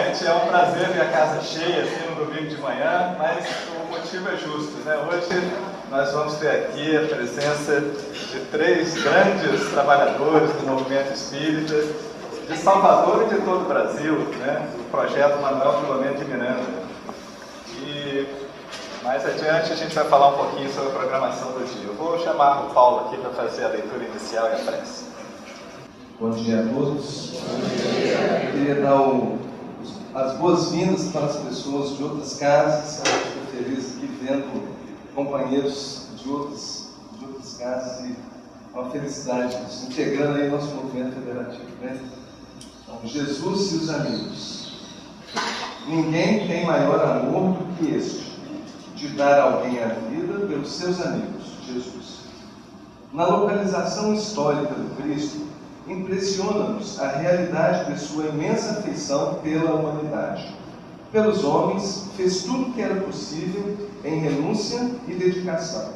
Gente, é um prazer ver a casa cheia assim no domingo de manhã, mas o motivo é justo, né? Hoje nós vamos ter aqui a presença de 3 grandes trabalhadores do movimento espírita de Salvador e de todo o Brasil, né? O projeto Manuel Filomeno de Miranda. E mais adiante a gente vai falar um pouquinho sobre a programação do dia. Eu vou chamar o Paulo aqui para fazer a leitura inicial e a prece. Bom dia a todos. Eu queria dar as boas-vindas para as pessoas de outras casas. Eu estou feliz aqui vendo companheiros de outras casas e uma felicidade se integrando aí nosso movimento federativo, né? Então, Jesus e os amigos. Ninguém tem maior amor do que este, de dar a alguém a vida pelos seus amigos, Jesus. Na localização histórica do Cristo, impressiona-nos a realidade de sua imensa afeição pela humanidade. Pelos homens, fez tudo o que era possível em renúncia e dedicação.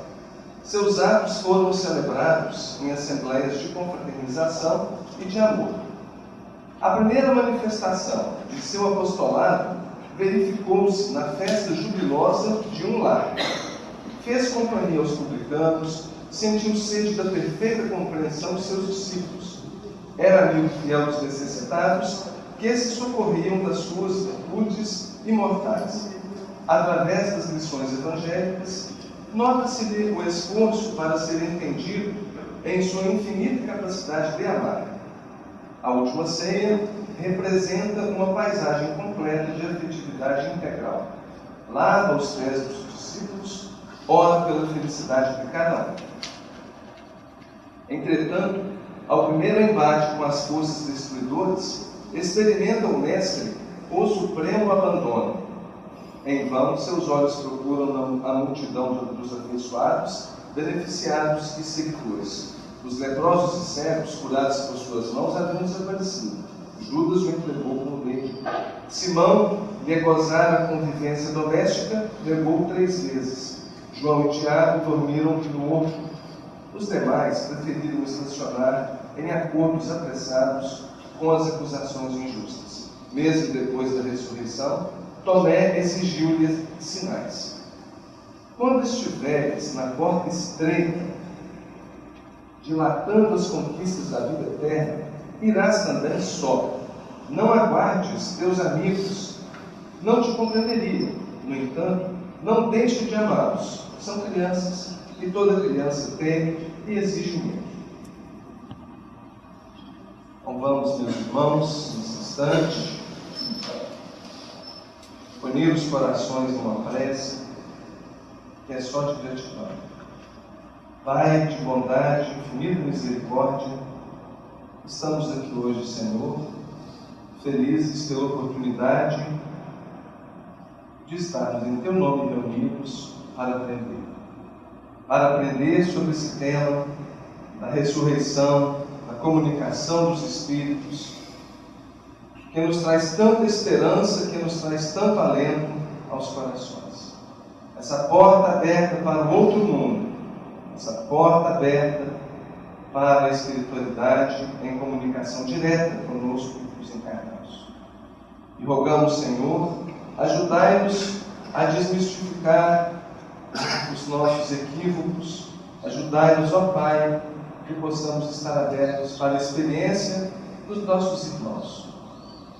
Seus atos foram celebrados em assembleias de confraternização e de amor. A primeira manifestação de seu apostolado verificou-se na festa jubilosa de um lar. Fez companhia aos publicanos, sentiu sede da perfeita compreensão de seus discípulos. Era amigo fiel dos necessitados, que se socorriam das suas virtudes imortais. Através das lições evangélicas, nota-se-lhe o esforço para ser entendido em sua infinita capacidade de amar. A última ceia representa uma paisagem completa de afetividade integral. Lava os pés dos discípulos, ora pela felicidade de cada um. Entretanto, ao primeiro embate com as forças destruidoras, experimenta o Mestre o supremo abandono. Em vão, seus olhos procuram a multidão dos afeiçoados, beneficiados e seguidores. Os leprosos e cegos, curados por suas mãos, haviam desaparecido. Judas o entregou como rei. Simão, lhe gozara a convivência doméstica, negou 3 vezes. João e Tiago dormiram no outro. Os demais preferiram estacionar em acordos apressados com as acusações injustas. Mesmo depois da ressurreição, Tomé exigiu-lhe sinais. Quando estiveres na porta estreita, dilatando as conquistas da vida eterna, irás também só. Não aguardes teus amigos, não te compreenderiam. No entanto, não deixe de amá-los. São crianças, e toda criança teme e exige muito. Então vamos, meus irmãos, nesse instante, unir os corações numa prece que é só de gratidão. Pai de bondade, infinita misericórdia, estamos aqui hoje, Senhor, felizes pela oportunidade de estarmos em Teu nome reunidos para aprender sobre esse tema da ressurreição, da comunicação dos Espíritos, que nos traz tanta esperança, que nos traz tanto alento aos corações. Essa porta aberta para o outro mundo, essa porta aberta para a espiritualidade em comunicação direta conosco, os encarnados. E rogamos, Senhor, ajudai-nos a desmistificar os nossos equívocos, ajudai-nos, ó Pai, que possamos estar abertos para a experiência dos nossos irmãos,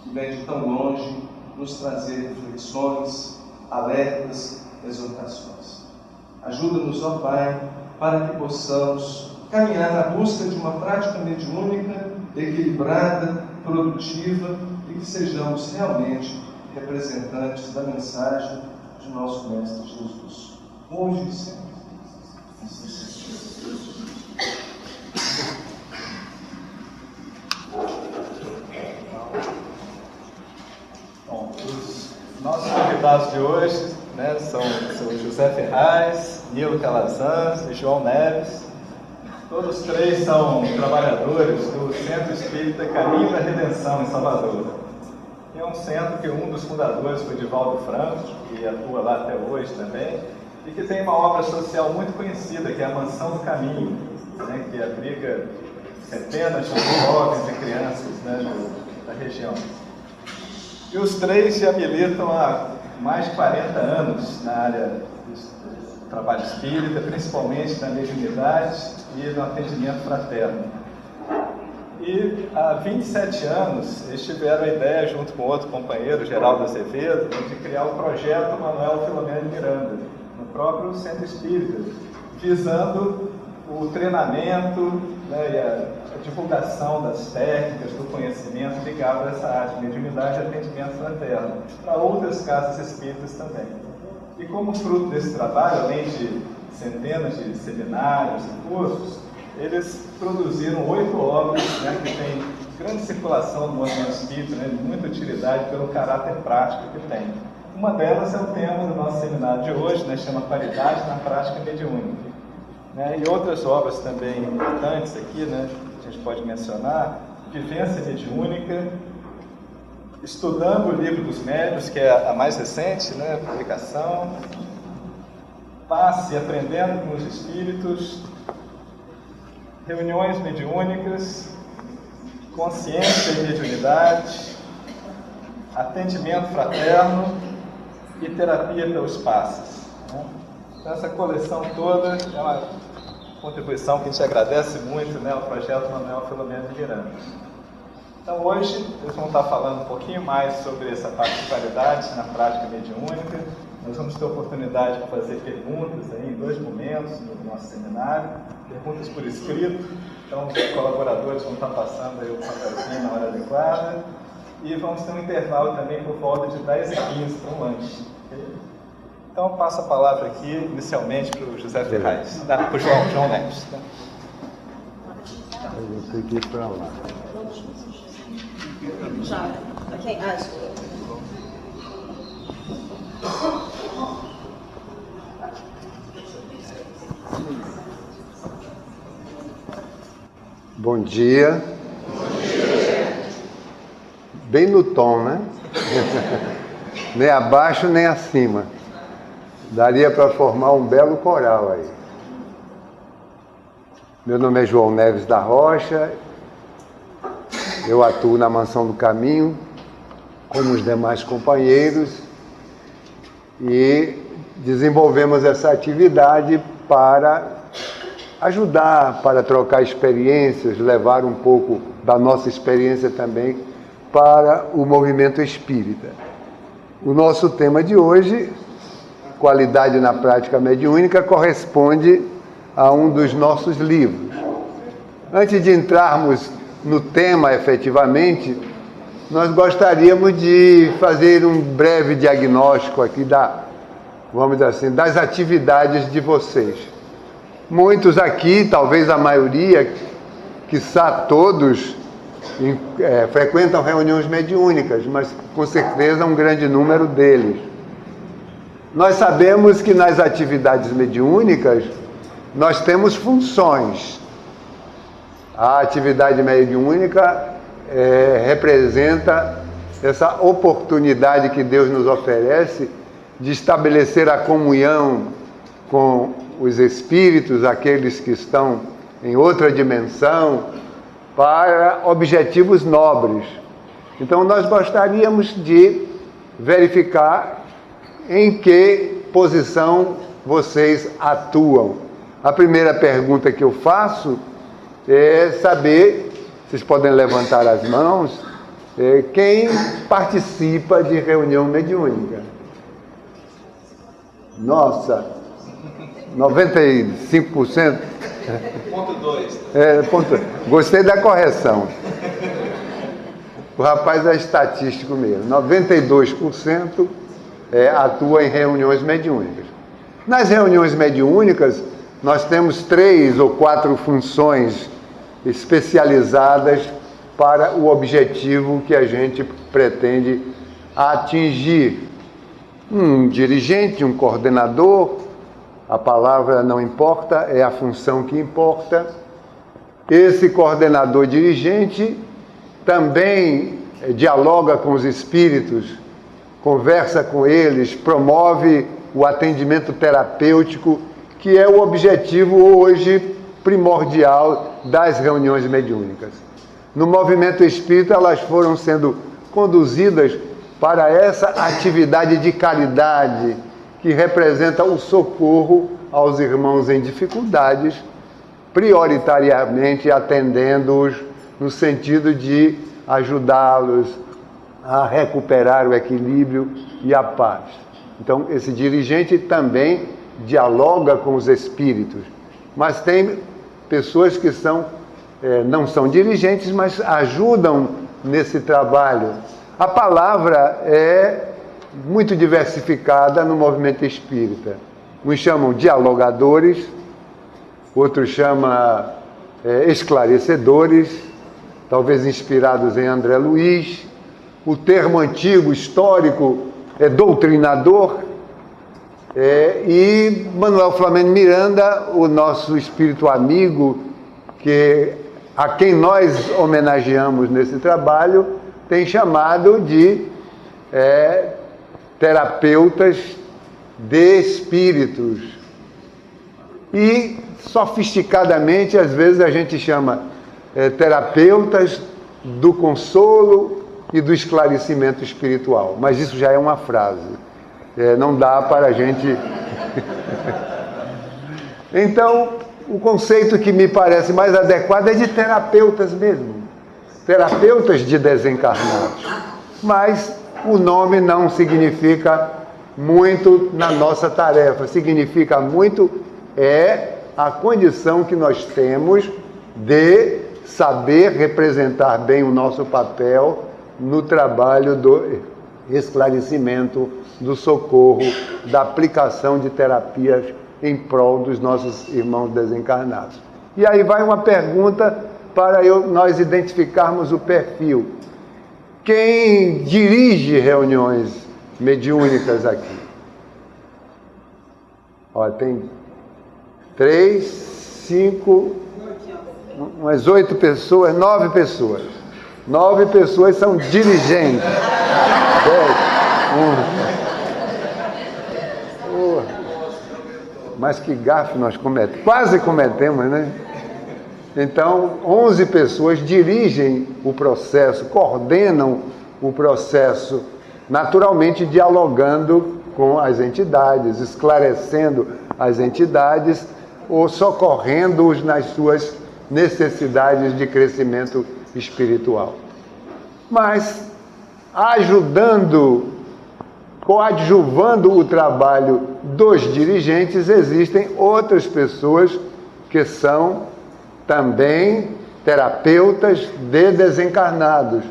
que vem de tão longe nos trazer reflexões, alertas, exortações. Ajuda-nos, ó Pai, para que possamos caminhar na busca de uma prática mediúnica, equilibrada, produtiva e que sejamos realmente representantes da mensagem de nosso Mestre Jesus. Hoje e sempre. Bom, os nossos convidados de hoje, né, são José Ferraz, Nilo Calazans e João Neves. Todos 3 são trabalhadores do Centro Espírita Caminho da Redenção em Salvador. É um centro que um dos fundadores foi Divaldo Franco, que atua lá até hoje também, e que tem uma obra social muito conhecida, que é a Mansão do Caminho, né, que abriga centenas de jovens e crianças, né, da região. E os três já militam há mais de 40 anos na área do trabalho espírita, principalmente na mediunidade e no atendimento fraterno. E há 27 anos eles tiveram a ideia, junto com outro companheiro, Geraldo Azevedo, de criar o projeto Manuel Filomeno Miranda, no próprio Centro Espírita, visando o treinamento, né, e a divulgação das técnicas, do conhecimento ligado a essa área de mediunidade e atendimento fraterno, para outras casas espíritas também. E como fruto desse trabalho, além de centenas de seminários e cursos, eles produziram 8 obras, né, que têm grande circulação no movimento espírita, né, de muita utilidade pelo caráter prático que tem. Uma delas é o tema do nosso seminário de hoje, né, chama Qualidade na Prática Mediúnica. Né, e outras obras também importantes aqui, né, a gente pode mencionar: Vivência Mediúnica, Estudando o Livro dos Médiuns, que é a mais recente, né, publicação, Passe Aprendendo com os Espíritos, Reuniões Mediúnicas, Consciência e Mediunidade, Atendimento Fraterno e Terapia pelos Passes. Né? Então, essa coleção toda é uma contribuição que a gente agradece muito, né, ao projeto Manuel Filomeno Miranda. Então, hoje eles vão estar falando um pouquinho mais sobre essa particularidade na prática mediúnica. Nós vamos ter a oportunidade de fazer perguntas aí em 2 momentos no nosso seminário, perguntas por escrito. Então, os colaboradores vão estar passando aí o papelzinho na hora adequada. E vamos ter um intervalo também por volta de 10h15 para um lanche. Okay? Então, eu passo a palavra aqui, inicialmente, para o José Ferraz. Para o João Neves. Tá? Eu vou ter que ir para lá. Já. Ok, Bom dia. Bem no tom, né? Nem abaixo nem acima. Daria para formar um belo coral aí. Meu nome é João Neves da Rocha. Eu atuo na Mansão do Caminho, como os demais companheiros, e desenvolvemos essa atividade para ajudar, para trocar experiências, levar um pouco da nossa experiência também para o movimento espírita. O nosso tema de hoje, Qualidade na Prática Mediúnica, corresponde a um dos nossos livros. Antes de entrarmos no tema efetivamente, nós gostaríamos de fazer um breve diagnóstico aqui vamos dizer assim, das atividades de vocês. Muitos aqui, talvez a maioria, quiçá todos, frequentam reuniões mediúnicas, mas com certeza um grande número deles. Nós sabemos que nas atividades mediúnicas nós temos funções. A atividade mediúnica representa essa oportunidade que Deus nos oferece de estabelecer a comunhão com os espíritos, aqueles que estão em outra dimensão, para objetivos nobres. Então, nós gostaríamos de verificar em que posição vocês atuam. A primeira pergunta que eu faço é saber, vocês podem levantar as mãos, quem participa de reunião mediúnica? Nossa, 95%? Ponto 2. Gostei da correção. O rapaz é estatístico mesmo. 92% atua em reuniões mediúnicas. Nas reuniões mediúnicas, nós temos 3 ou 4 funções especializadas para o objetivo que a gente pretende atingir. Um dirigente, um coordenador, a palavra não importa, é a função que importa. Esse coordenador dirigente também dialoga com os espíritos, conversa com eles, promove o atendimento terapêutico, que é o objetivo hoje primordial das reuniões mediúnicas. No movimento espírita, elas foram sendo conduzidas para essa atividade de caridade que representa o socorro aos irmãos em dificuldades, prioritariamente atendendo-os no sentido de ajudá-los a recuperar o equilíbrio e a paz. Então, esse dirigente também dialoga com os espíritos, mas tem pessoas que não são dirigentes, mas ajudam nesse trabalho. A palavra é muito diversificada no movimento espírita. Uns chamam dialogadores, outros chamam esclarecedores, talvez inspirados em André Luiz. O termo antigo, histórico, é doutrinador. E Manuel Flamengo Miranda, o nosso espírito amigo, a quem nós homenageamos nesse trabalho, tem chamado de terapeutas de espíritos. E, sofisticadamente, às vezes a gente chama terapeutas do consolo e do esclarecimento espiritual. Mas isso já é uma frase. Não dá para a gente... Então, o conceito que me parece mais adequado é de terapeutas mesmo. Terapeutas de desencarnados. Mas o nome não significa muito na nossa tarefa. Significa muito a condição que nós temos de saber representar bem o nosso papel no trabalho do esclarecimento, do socorro, da aplicação de terapias em prol dos nossos irmãos desencarnados. E aí vai uma pergunta para nós identificarmos o perfil. Quem dirige reuniões mediúnicas aqui? Olha, tem 3, 5, umas 8 pessoas, 9 pessoas. 9 pessoas são dirigentes. 10, 11. Mas que gafe nós cometemos. Quase cometemos, né? Então, 11 pessoas dirigem o processo, coordenam o processo, naturalmente dialogando com as entidades, esclarecendo as entidades ou socorrendo-os nas suas necessidades de crescimento espiritual. Mas, coadjuvando o trabalho dos dirigentes, existem outras pessoas que são também terapeutas de desencarnados,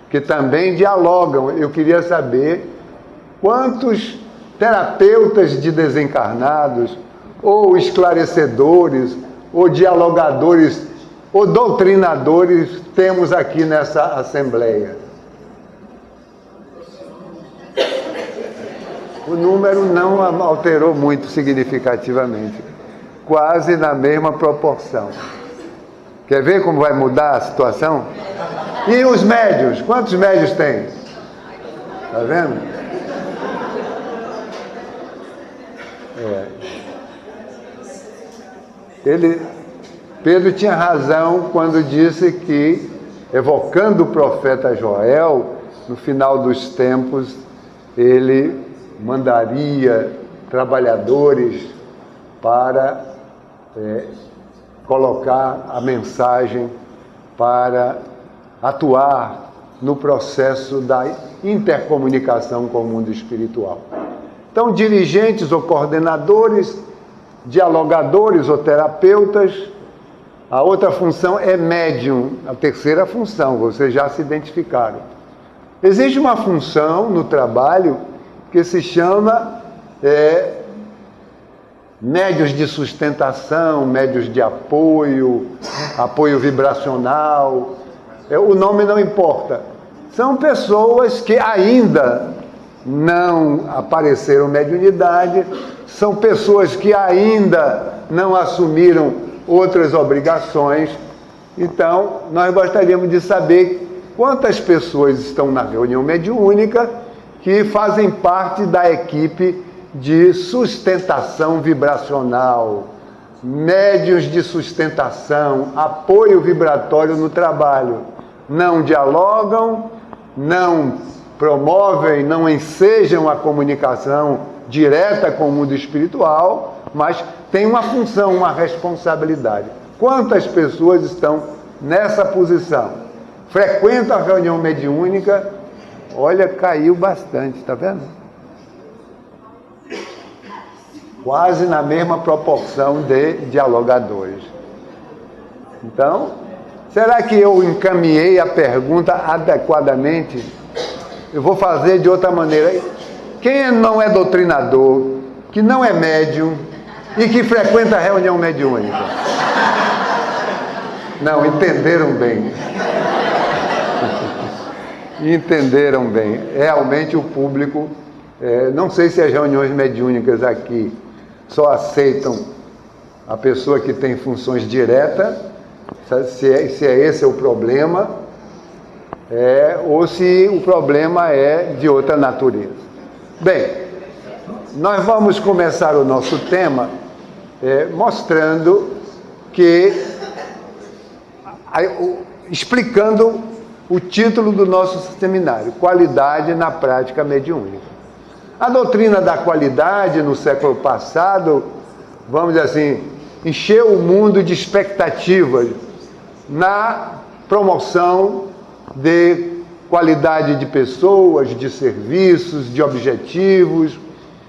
que também dialogam. Eu queria saber quantos terapeutas de desencarnados, ou esclarecedores, ou dialogadores, ou doutrinadores temos aqui nessa Assembleia. O número não alterou muito significativamente, quase na mesma proporção. Quer ver como vai mudar a situação? E os médios? Quantos médios tem? Está vendo? Pedro tinha razão quando disse que, evocando o profeta Joel, no final dos tempos, ele mandaria trabalhadores para colocar a mensagem, para atuar no processo da intercomunicação com o mundo espiritual. Então, dirigentes ou coordenadores, dialogadores ou terapeutas. A outra função é médium, a terceira função, vocês já se identificaram. Existe uma função no trabalho que se chama médios de sustentação, médios de apoio, apoio vibracional, o nome não importa. São pessoas que ainda não apareceram mediunidade, são pessoas que ainda não assumiram outras obrigações. Então, nós gostaríamos de saber quantas pessoas estão na reunião mediúnica que fazem parte da equipe de sustentação vibracional, médios de sustentação, apoio vibratório no trabalho. Não dialogam, não promovem, não ensejam a comunicação direta com o mundo espiritual, mas têm uma função, uma responsabilidade. Quantas pessoas estão nessa posição? Frequentam a reunião mediúnica, olha, caiu bastante, está vendo? Quase na mesma proporção de dialogadores. Então, será que eu encaminhei a pergunta adequadamente? Eu vou fazer de outra maneira. Quem não é doutrinador, que não é médium e que frequenta a reunião mediúnica? Não, entenderam bem. Entenderam bem. Realmente o público, não sei se as reuniões mediúnicas aqui só aceitam a pessoa que tem funções diretas, se esse é o problema, ou se o problema é de outra natureza. Bem, nós vamos começar o nosso tema mostrando explicando o título do nosso seminário, Qualidade na Prática Mediúnica. A doutrina da qualidade no século passado, vamos dizer assim, encheu o mundo de expectativas na promoção de qualidade de pessoas, de serviços, de objetivos.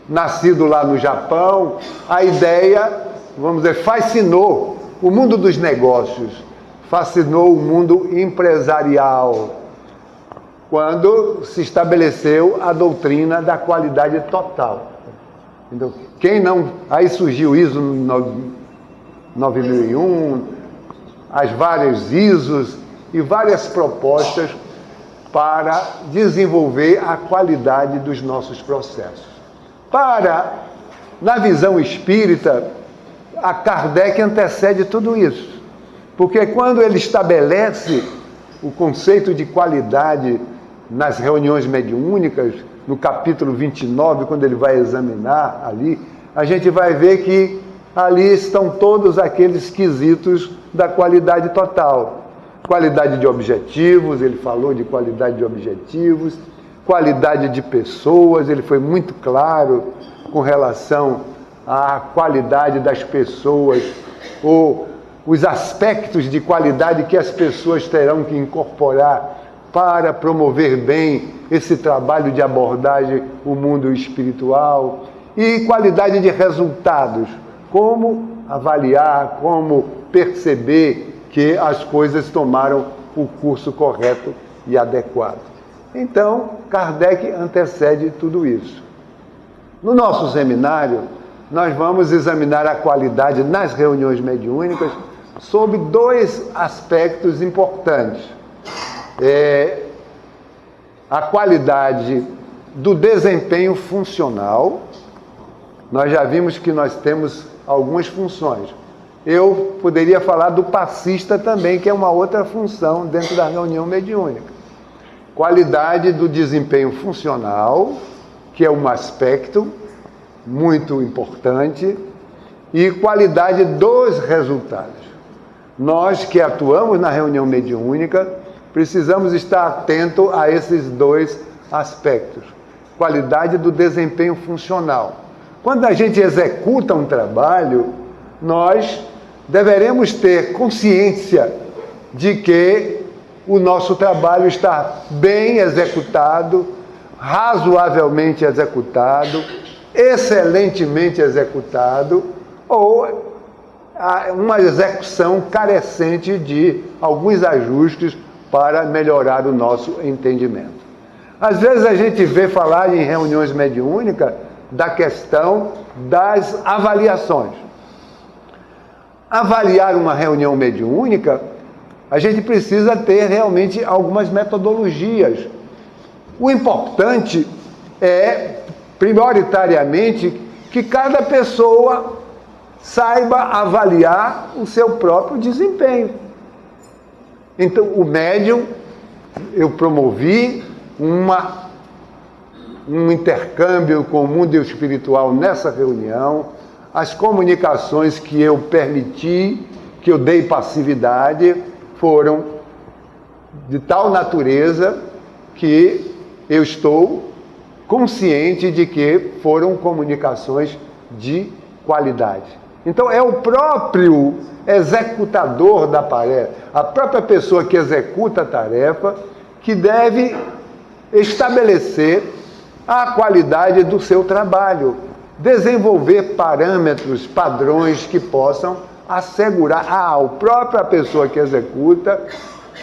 Nascido lá no Japão, a ideia, vamos dizer, fascinou o mundo dos negócios, fascinou o mundo empresarial, quando se estabeleceu a doutrina da qualidade total. Então, aí surgiu o ISO 9001, as várias ISOs e várias propostas para desenvolver a qualidade dos nossos processos. Na visão espírita, a Kardec antecede tudo isso, porque quando ele estabelece o conceito de qualidade nas reuniões mediúnicas, no capítulo 29, quando ele vai examinar ali, a gente vai ver que ali estão todos aqueles quesitos da qualidade total. Qualidade de objetivos, ele falou de qualidade de objetivos, qualidade de pessoas, ele foi muito claro com relação à qualidade das pessoas, ou os aspectos de qualidade que as pessoas terão que incorporar para promover bem esse trabalho de abordagem o mundo espiritual, e qualidade de resultados, como avaliar, como perceber que as coisas tomaram o curso correto e adequado. Então, Kardec antecede tudo isso. No nosso seminário, nós vamos examinar a qualidade nas reuniões mediúnicas sob dois aspectos importantes. A qualidade do desempenho funcional. Nós já vimos que nós temos algumas funções. Eu poderia falar do passista também, que é uma outra função dentro da reunião mediúnica. Qualidade do desempenho funcional, que é um aspecto muito importante, e qualidade dos resultados. Nós que atuamos na reunião mediúnica, precisamos estar atento a esses dois aspectos. Qualidade do desempenho funcional. Quando a gente executa um trabalho, nós deveremos ter consciência de que o nosso trabalho está bem executado, razoavelmente executado, excelentemente executado, ou uma execução carecente de alguns ajustes para melhorar o nosso entendimento. Às vezes a gente vê falar em reuniões mediúnicas da questão das avaliações. Avaliar uma reunião mediúnica, a gente precisa ter realmente algumas metodologias. O importante é, prioritariamente, que cada pessoa saiba avaliar o seu próprio desempenho. Então, o médium, eu promovi um intercâmbio com o mundo espiritual nessa reunião, as comunicações que eu permiti, que eu dei passividade, foram de tal natureza que eu estou consciente de que foram comunicações de qualidade. Então é o próprio executador da tarefa, a própria pessoa que executa a tarefa, que deve estabelecer a qualidade do seu trabalho, desenvolver parâmetros, padrões que possam assegurar ao própria pessoa que executa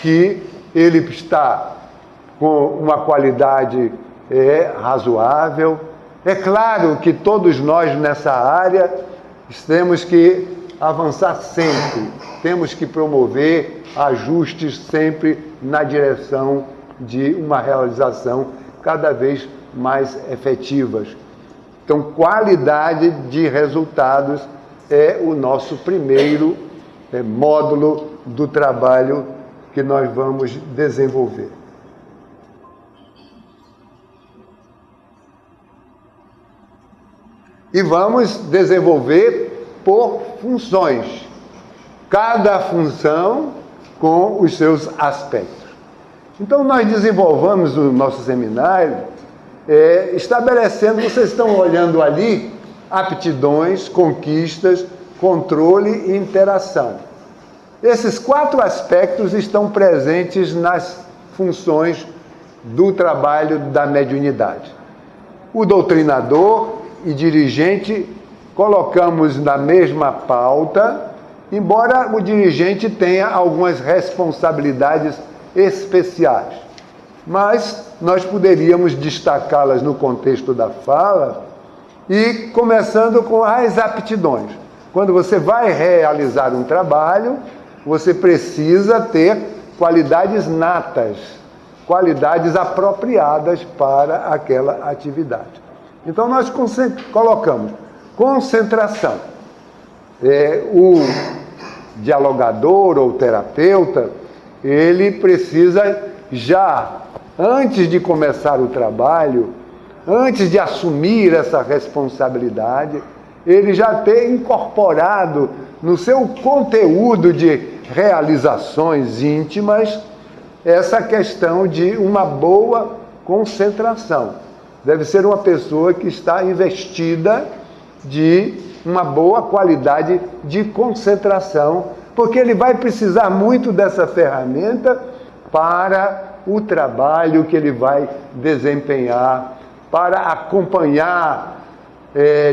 que ele está com uma qualidade razoável. É claro que todos nós nessa área temos que avançar sempre, temos que promover ajustes sempre na direção de uma realização cada vez mais efetivas. Então, qualidade de resultados é o nosso primeiro módulo do trabalho que nós vamos desenvolver. E vamos desenvolver por funções, cada função com os seus aspectos. Então, nós desenvolvemos o nosso seminário estabelecendo, vocês estão olhando ali, aptidões, conquistas, controle e interação. Esses 4 aspectos estão presentes nas funções do trabalho da mediunidade. O doutrinador e dirigente colocamos na mesma pauta, embora o dirigente tenha algumas responsabilidades especiais. Mas nós poderíamos destacá-las no contexto da fala e começando com as aptidões. Quando você vai realizar um trabalho, você precisa ter qualidades natas, qualidades apropriadas para aquela atividade. Então nós colocamos concentração. O dialogador ou terapeuta, ele precisa já, antes de começar o trabalho, antes de assumir essa responsabilidade, ele já ter incorporado no seu conteúdo de realizações íntimas essa questão de uma boa concentração. Deve ser uma pessoa que está investida de uma boa qualidade de concentração, porque ele vai precisar muito dessa ferramenta para o trabalho que ele vai desempenhar, para acompanhar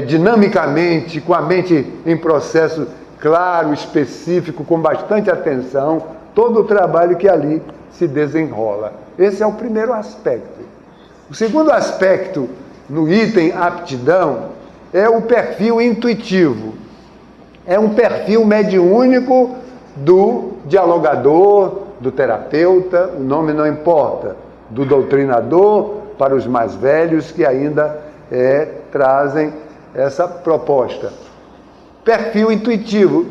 dinamicamente, com a mente em processo claro, específico, com bastante atenção, todo o trabalho que ali se desenrola. Esse é o primeiro aspecto. O segundo aspecto, no item aptidão, é o perfil intuitivo. É um perfil mediúnico do dialogador, do terapeuta, o nome não importa, do doutrinador, para os mais velhos que ainda trazem essa proposta. Perfil intuitivo.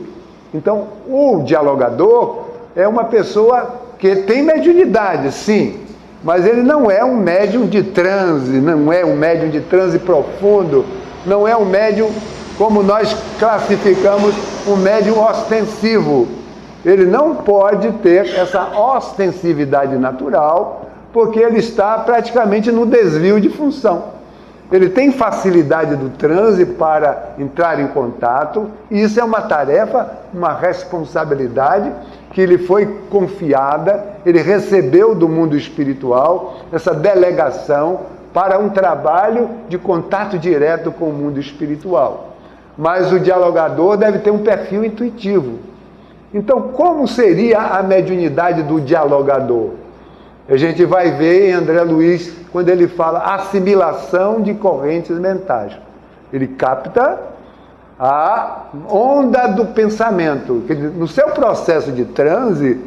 Então, o dialogador é uma pessoa que tem mediunidade, sim, mas ele não é um médium de transe, não é um médium de transe profundo, não é um médium como nós classificamos um médium ostensivo. Ele não pode ter essa ostensividade natural, porque ele está praticamente no desvio de função. Ele tem facilidade do transe para entrar em contato, e isso é uma tarefa, uma responsabilidade que lhe foi confiada, ele recebeu do mundo espiritual essa delegação para um trabalho de contato direto com o mundo espiritual. Mas o dialogador deve ter um perfil intuitivo. Então, como seria a mediunidade do dialogador? A gente vai ver em André Luiz, quando ele fala assimilação de correntes mentais. Ele capta a onda do pensamento. No seu processo de transe,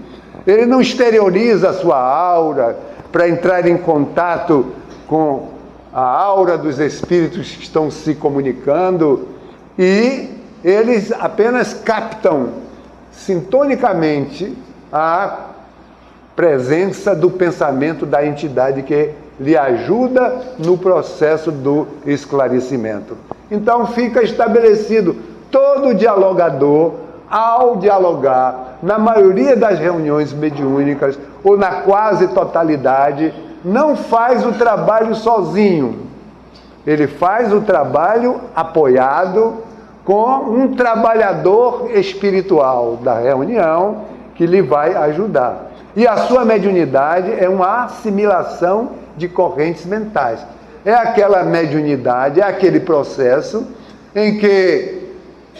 ele não exterioriza a sua aura para entrar em contato com a aura dos espíritos que estão se comunicando, e eles apenas captam sintonicamente a presença do pensamento da entidade que lhe ajuda no processo do esclarecimento. Então fica estabelecido, todo dialogador, ao dialogar, na maioria das reuniões mediúnicas, ou na quase totalidade, não faz o trabalho sozinho. Ele faz o trabalho apoiado com um trabalhador espiritual da reunião que lhe vai ajudar. E a sua mediunidade é uma assimilação de correntes mentais. É aquela mediunidade, é aquele processo em que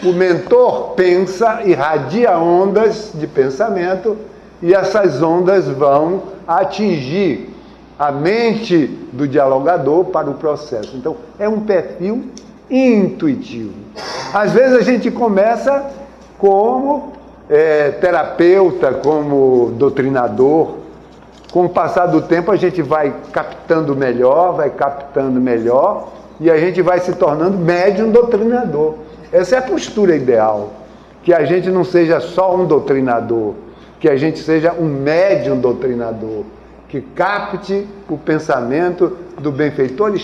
o mentor pensa, irradia ondas de pensamento e essas ondas vão atingir a mente do dialogador para o processo. Então, é um perfil intuitivo. Às vezes a gente começa como terapeuta, como doutrinador. Com o passar do tempo a gente vai captando melhor e a gente vai se tornando médium doutrinador. Essa é a postura ideal, que a gente não seja só um doutrinador, que a gente seja um médium doutrinador, que capte o pensamento do benfeitor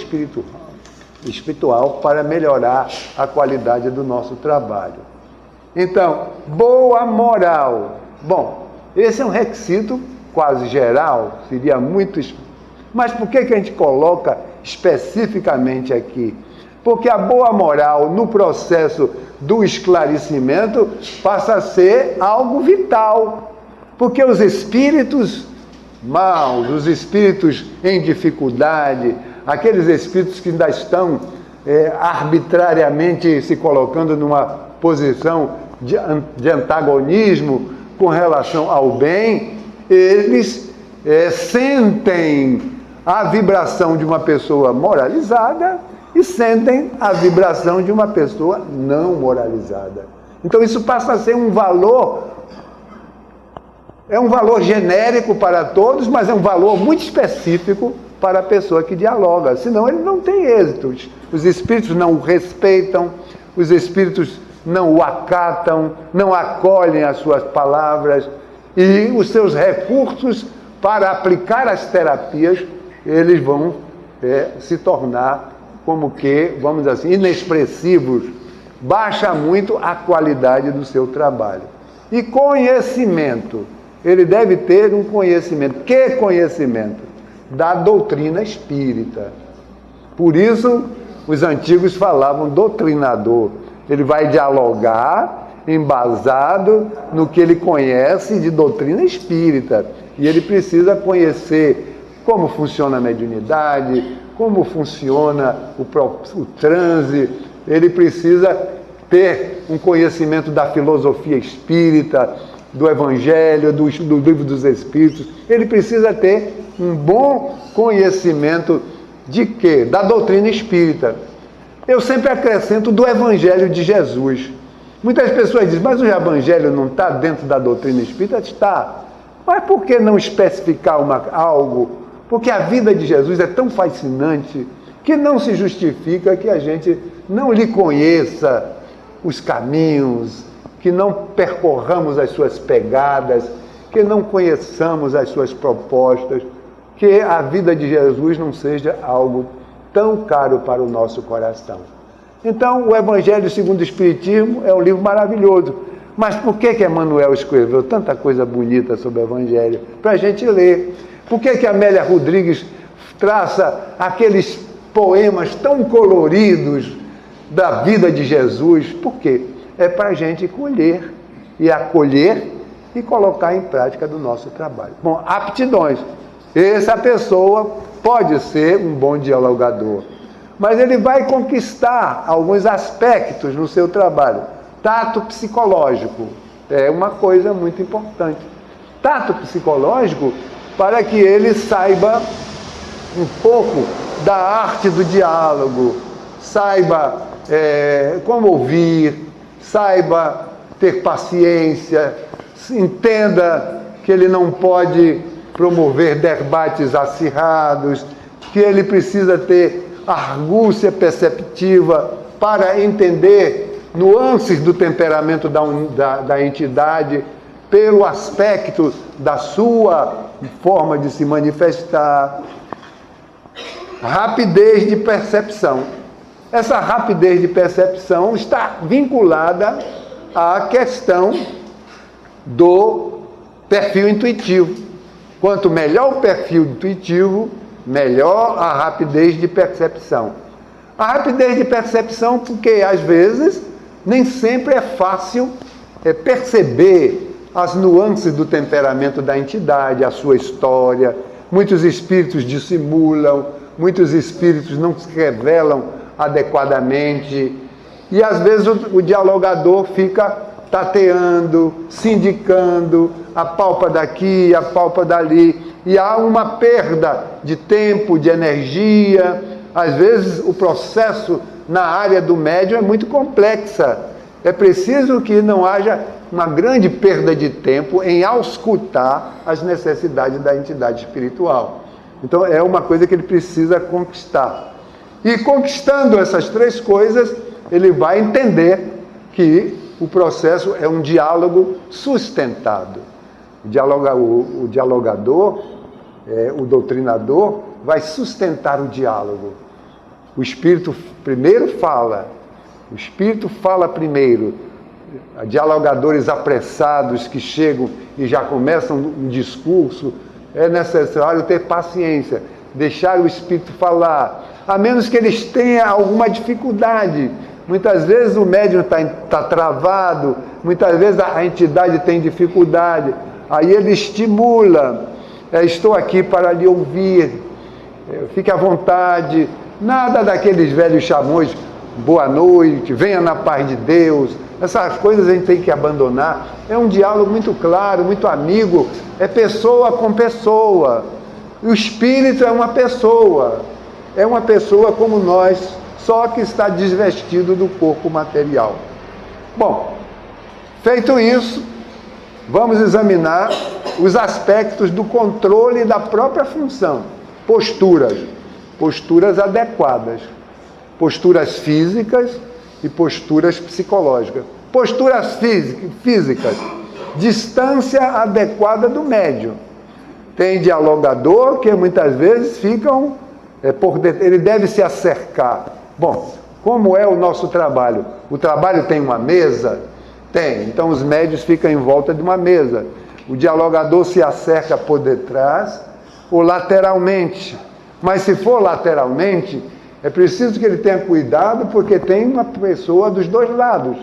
espiritual para melhorar a qualidade do nosso trabalho. Então, boa moral. Bom, esse é um requisito quase geral, seria muito... Mas por que a gente coloca especificamente aqui? Porque a boa moral no processo do esclarecimento passa a ser algo vital. Porque os espíritos maus, os espíritos em dificuldade, aqueles espíritos que ainda estão arbitrariamente se colocando numa posição de antagonismo com relação ao bem, eles sentem a vibração de uma pessoa moralizada e sentem a vibração de uma pessoa não moralizada. Então isso passa a ser um valor genérico para todos, mas é um valor muito específico para a pessoa que dialoga, senão ele não tem êxito. Os espíritos não o respeitam, os espíritos não o acatam, não acolhem as suas palavras e os seus recursos para aplicar as terapias, eles vão se tornar como que, vamos dizer assim, inexpressivos. Baixa muito a qualidade do seu trabalho. E conhecimento. Ele deve ter um conhecimento. Que conhecimento? Da doutrina espírita. Por isso, os antigos falavam doutrinador. Ele vai dialogar embasado no que ele conhece de doutrina espírita. E ele precisa conhecer como funciona a mediunidade, como funciona o transe. Ele precisa ter um conhecimento da filosofia espírita, do Evangelho, do Livro dos Espíritos. Ele precisa ter um bom conhecimento de quê? Da doutrina espírita. Eu sempre acrescento do Evangelho de Jesus. Muitas pessoas dizem, mas o Evangelho não está dentro da doutrina espírita? Está. Mas por que não especificar algo? Porque a vida de Jesus é tão fascinante que não se justifica que a gente não lhe conheça os caminhos, que não percorramos as suas pegadas, que não conheçamos as suas propostas, que a vida de Jesus não seja algo tão caro para o nosso coração. Então, o Evangelho segundo o Espiritismo é um livro maravilhoso. Mas por que Emmanuel escreveu tanta coisa bonita sobre o Evangelho? Para a gente ler. Por que Amélia Rodrigues traça aqueles poemas tão coloridos da vida de Jesus? Por quê? É para a gente colher e acolher e colocar em prática do nosso trabalho. Bom, aptidões. Essa pessoa pode ser um bom dialogador, mas ele vai conquistar alguns aspectos no seu trabalho. Tato psicológico é uma coisa muito importante. Tato psicológico para que ele saiba um pouco da arte do diálogo, saiba como ouvir, saiba ter paciência, entenda que ele não pode promover debates acirrados, que ele precisa ter argúcia perceptiva para entender nuances do temperamento da entidade pelo aspecto da sua forma de se manifestar. Rapidez de percepção. Essa rapidez de percepção está vinculada à questão do perfil intuitivo. Quanto melhor o perfil intuitivo, melhor a rapidez de percepção. A rapidez de percepção porque, às vezes, nem sempre é fácil perceber as nuances do temperamento da entidade, a sua história. Muitos espíritos dissimulam, muitos espíritos não se revelam adequadamente. E, às vezes, o dialogador fica tateando, sindicando, apalpa daqui, apalpa dali. E há uma perda de tempo, de energia. Às vezes o processo na área do médium é muito complexa. É preciso que não haja uma grande perda de tempo em auscultar as necessidades da entidade espiritual. Então é uma coisa que ele precisa conquistar. E conquistando essas três coisas, ele vai entender que o processo é um diálogo sustentado. O dialogador, o doutrinador, vai sustentar o diálogo. O Espírito primeiro fala, o Espírito fala primeiro. Dialogadores apressados que chegam e já começam um discurso, é necessário ter paciência, deixar o Espírito falar, a menos que eles tenham alguma dificuldade. Muitas vezes o médium está travado, muitas vezes a entidade tem dificuldade, aí ele estimula, estou aqui para lhe ouvir, fique à vontade, nada daqueles velhos chavões, boa noite, venha na paz de Deus, essas coisas a gente tem que abandonar. É um diálogo muito claro, muito amigo, é pessoa com pessoa. O espírito é uma pessoa como nós, só que está desvestido do corpo material. Bom, feito isso, vamos examinar os aspectos do controle da própria função. Posturas adequadas, posturas físicas e posturas psicológicas. Posturas físicas, distância adequada do médium. Tem dialogador que muitas vezes ficam por dentro, ele deve se acercar. Bom, como é o nosso trabalho? O trabalho tem uma mesa? Tem, então os médios ficam em volta de uma mesa. O dialogador se acerca por detrás ou lateralmente. Mas se for lateralmente, é preciso que ele tenha cuidado, porque tem uma pessoa dos dois lados,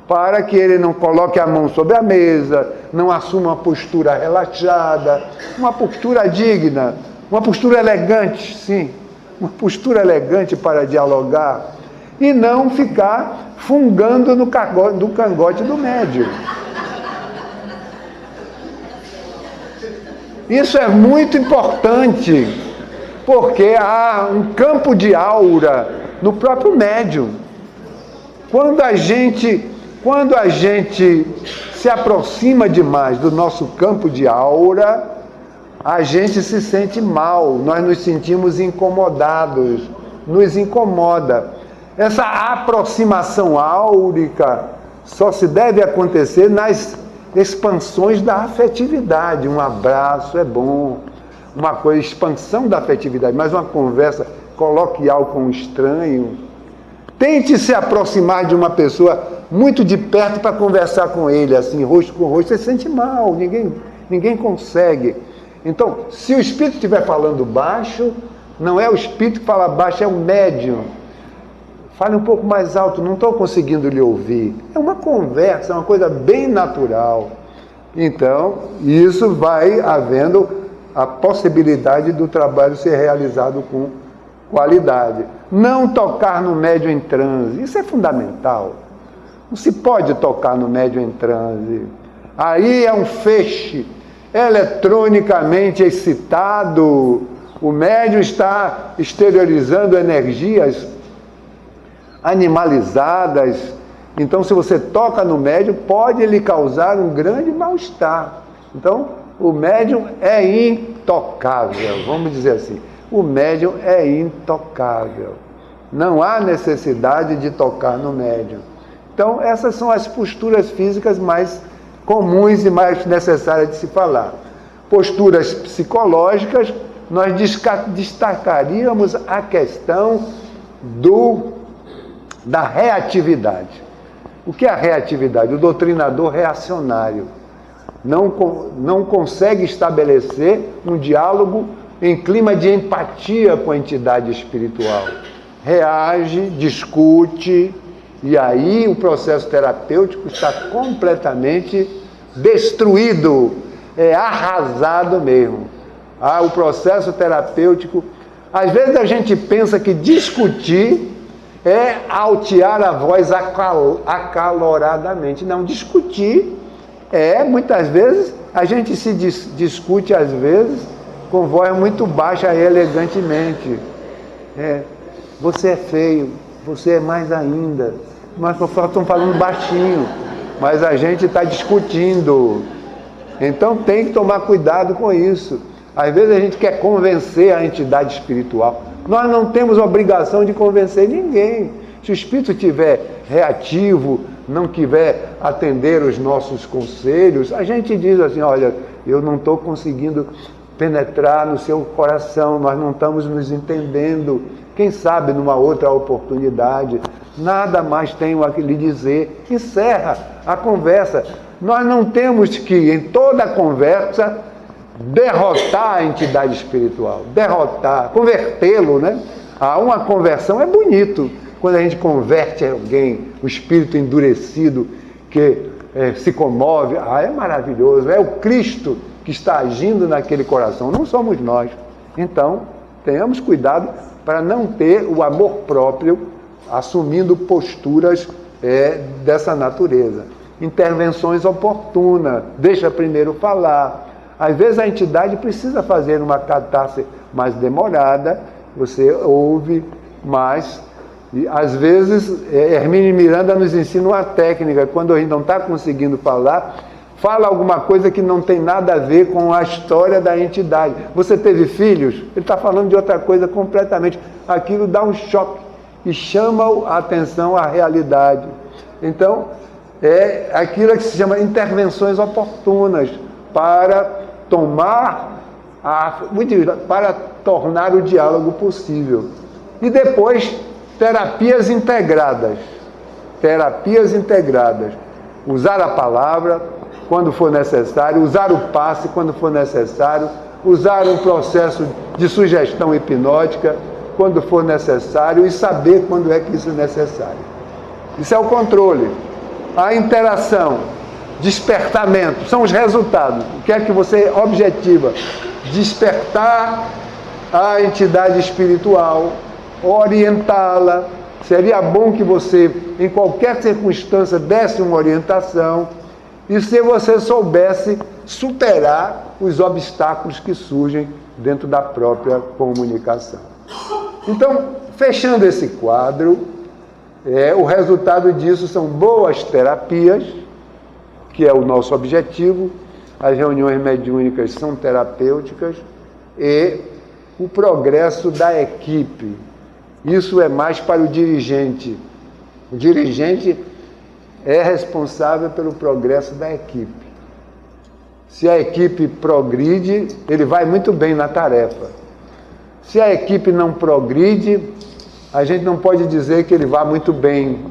para que ele não coloque a mão sobre a mesa, não assuma uma postura relaxada, uma postura digna, uma postura elegante, sim, uma postura elegante para dialogar, e não ficar fungando no cangote do médium. Isso é muito importante, porque há um campo de aura no próprio médium. Quando a gente se aproxima demais do nosso campo de aura, a gente se sente mal, nós nos sentimos incomodados, nos incomoda. Essa aproximação áurica só se deve acontecer nas expansões da afetividade. Um abraço é bom, uma coisa, expansão da afetividade, mas uma conversa coloquial com um estranho. Tente se aproximar de uma pessoa muito de perto para conversar com ele, assim, rosto com rosto, você se sente mal, ninguém consegue. Então, se o espírito estiver falando baixo, não é o espírito que fala baixo, é o médium. Fale um pouco mais alto, não estou conseguindo lhe ouvir. É uma conversa, é uma coisa bem natural. Então, isso vai havendo a possibilidade do trabalho ser realizado com qualidade. Não tocar no médium em transe, isso é fundamental. Não se pode tocar no médium em transe. Aí é um feixe eletronicamente excitado, o médium está exteriorizando energias animalizadas. Então, se você toca no médium, pode lhe causar um grande mal-estar. Então, o médium é intocável, vamos dizer assim. O médium é intocável. Não há necessidade de tocar no médium. Então, essas são as posturas físicas mais comuns e mais necessárias de se falar. Posturas psicológicas, nós destacaríamos a questão da reatividade. O que é a reatividade? O doutrinador reacionário não consegue estabelecer um diálogo em clima de empatia com a entidade espiritual. Reage, discute, e aí o processo terapêutico está completamente destruído, arrasado mesmo. O processo terapêutico, às vezes a gente pensa que discutir é altear a voz acaloradamente. Não, discutir muitas vezes, a gente se discute às vezes com voz muito baixa e elegantemente. Você é feio, você é mais ainda. Mas estão falando baixinho, mas a gente está discutindo. Então tem que tomar cuidado com isso. Às vezes a gente quer convencer a entidade espiritual. Nós não temos obrigação de convencer ninguém. Se o espírito estiver reativo, não quiser atender os nossos conselhos, a gente diz assim, olha, eu não estou conseguindo penetrar no seu coração, nós não estamos nos entendendo. Quem sabe numa outra oportunidade, nada mais tenho a lhe dizer. Encerra a conversa. Nós não temos que, em toda a conversa, derrotar a entidade espiritual, convertê-lo, né? Uma conversão é bonito, quando a gente converte alguém, o espírito endurecido, que se comove, é maravilhoso, é o Cristo que está agindo naquele coração, não somos nós. Então, tenhamos cuidado para não ter o amor próprio assumindo posturas dessa natureza. Intervenções oportunas, deixa primeiro falar. Às vezes a entidade precisa fazer uma catarse mais demorada, você ouve mais. E às vezes, Hermínio Miranda nos ensina uma técnica, quando a gente não está conseguindo falar, fala alguma coisa que não tem nada a ver com a história da entidade. Você teve filhos? Ele está falando de outra coisa completamente. Aquilo dá um choque e chama a atenção à realidade. Então, é aquilo que se chama intervenções oportunas para tornar o diálogo possível. E depois, terapias integradas. Usar a palavra quando for necessário, usar o passe quando for necessário, usar um processo de sugestão hipnótica quando for necessário e saber quando é que isso é necessário. Isso é o controle. A interação, despertamento, são os resultados. O que é que você objetiva? Despertar a entidade espiritual, orientá-la. Seria bom que você, em qualquer circunstância, desse uma orientação e se você soubesse superar os obstáculos que surgem dentro da própria comunicação. Então, fechando esse quadro, o resultado disso são boas terapias, que é o nosso objetivo. As reuniões mediúnicas são terapêuticas e o progresso da equipe. Isso é mais para o dirigente. O dirigente é responsável pelo progresso da equipe. Se a equipe progride, ele vai muito bem na tarefa. Se a equipe não progride, a gente não pode dizer que ele vá muito bem,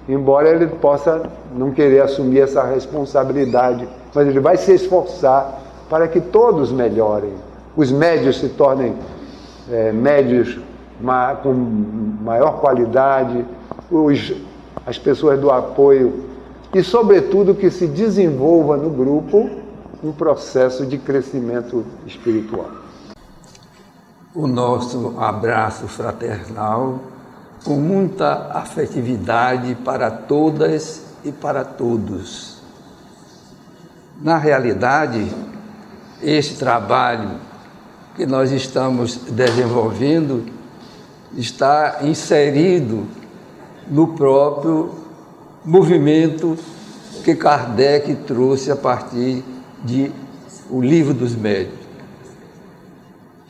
embora ele possa não querer assumir essa responsabilidade, mas ele vai se esforçar para que todos melhorem. Os médios se tornem médios com maior qualidade, as pessoas do apoio e, sobretudo, que se desenvolva no grupo um processo de crescimento espiritual. O nosso abraço fraternal, com muita afetividade para todas e para todos. Na realidade, este trabalho que nós estamos desenvolvendo está inserido no próprio movimento que Kardec trouxe a partir de O Livro dos Médiuns.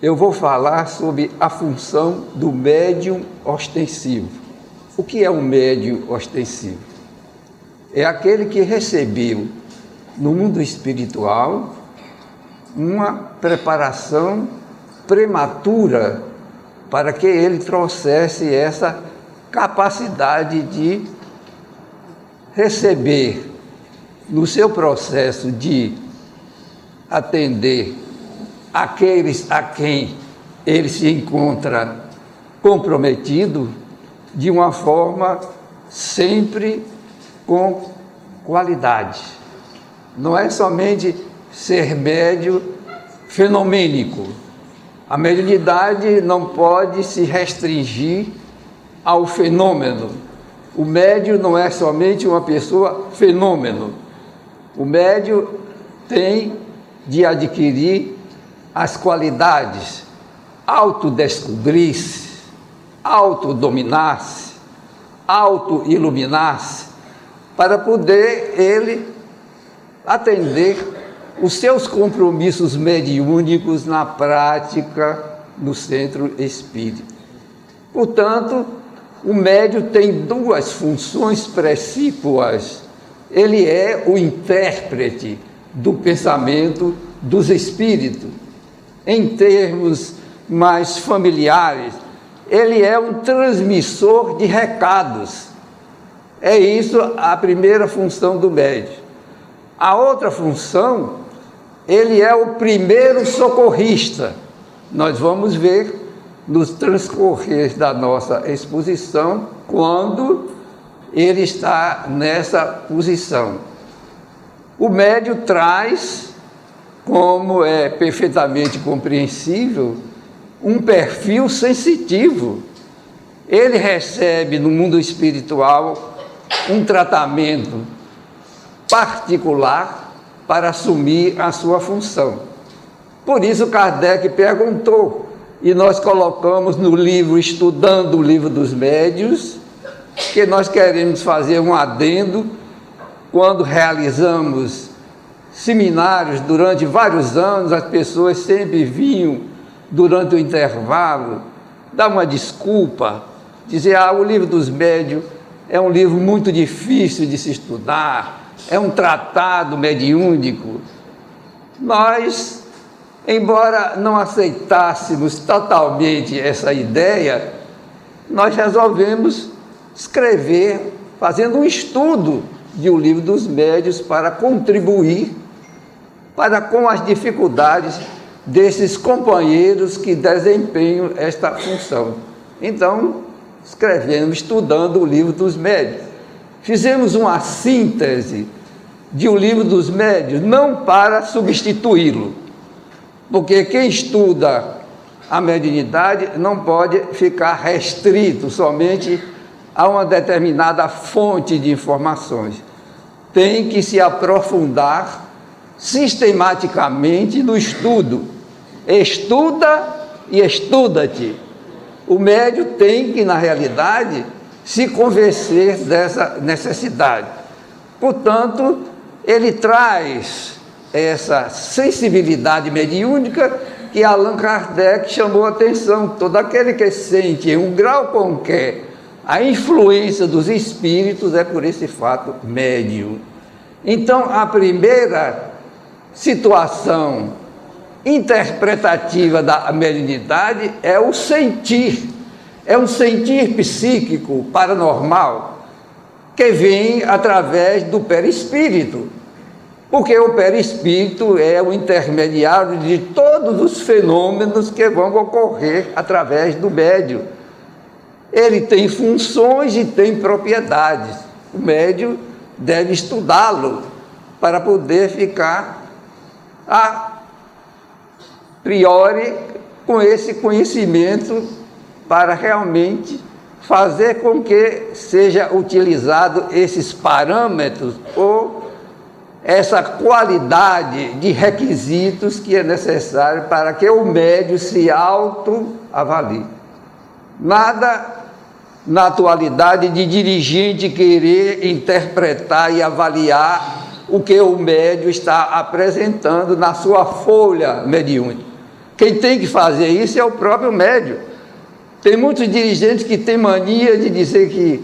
Eu vou falar sobre a função do médium ostensivo. O que é um médium ostensivo? É aquele que recebeu no mundo espiritual uma preparação prematura para que ele trouxesse essa capacidade de receber no seu processo de atender aqueles a quem ele se encontra comprometido de uma forma sempre com qualidade. Não é somente ser médio fenomênico. A mediunidade não pode se restringir ao fenômeno. O médium não é somente uma pessoa fenômeno. O médium tem de adquirir as qualidades, autodescobrir-se, autodominar-se, auto-iluminar-se, para poder ele atender os seus compromissos mediúnicos na prática no centro espírita. Portanto, o médium tem duas funções precípuas. Ele é o intérprete do pensamento dos espíritos. Em termos mais familiares, ele é um transmissor de recados. É isso a primeira função do médium. A outra função, ele é o primeiro socorrista. Nós vamos ver nos transcorrer da nossa exposição quando ele está nessa posição. O médium traz, como é perfeitamente compreensível, um perfil sensitivo. Ele recebe no mundo espiritual um tratamento particular para assumir a sua função. Por isso Kardec perguntou, e nós colocamos no livro, estudando o livro dos médiuns, que nós queremos fazer um adendo. Quando realizamos seminários durante vários anos, as pessoas sempre vinham durante o intervalo dar uma desculpa, dizer: o livro dos médiuns é um livro muito difícil de se estudar, é um tratado mediúnico. Nós, embora não aceitássemos totalmente essa ideia, nós resolvemos escrever, fazendo um estudo de O Livro dos Médiuns para contribuir para com as dificuldades desses companheiros que desempenham esta função. Então, escrevemos, estudando O Livro dos Médiuns. Fizemos uma síntese de O Livro dos Médiuns, não para substituí-lo, porque quem estuda a mediunidade não pode ficar restrito somente a uma determinada fonte de informações. Tem que se aprofundar sistematicamente no estudo. Estuda e estuda-te. O médium tem que, na realidade, se convencer dessa necessidade. Portanto, ele traz essa sensibilidade mediúnica que Allan Kardec chamou a atenção. Todo aquele que sente em um grau qualquer a influência dos espíritos é por esse fato médium. Então, a primeira situação interpretativa da mediunidade é o sentir. É um sentir psíquico paranormal que vem através do perispírito, porque o perispírito é o intermediário de todos os fenômenos que vão ocorrer através do médium. Ele tem funções e tem propriedades. O médium deve estudá-lo para poder ficar a priori com esse conhecimento, para realmente fazer com que seja utilizado esses parâmetros ou essa qualidade de requisitos que é necessário para que o médium se autoavalie. Nada na atualidade de dirigente querer interpretar e avaliar o que o médium está apresentando na sua folha mediúnica. Quem tem que fazer isso é o próprio médium. Tem muitos dirigentes que têm mania de dizer que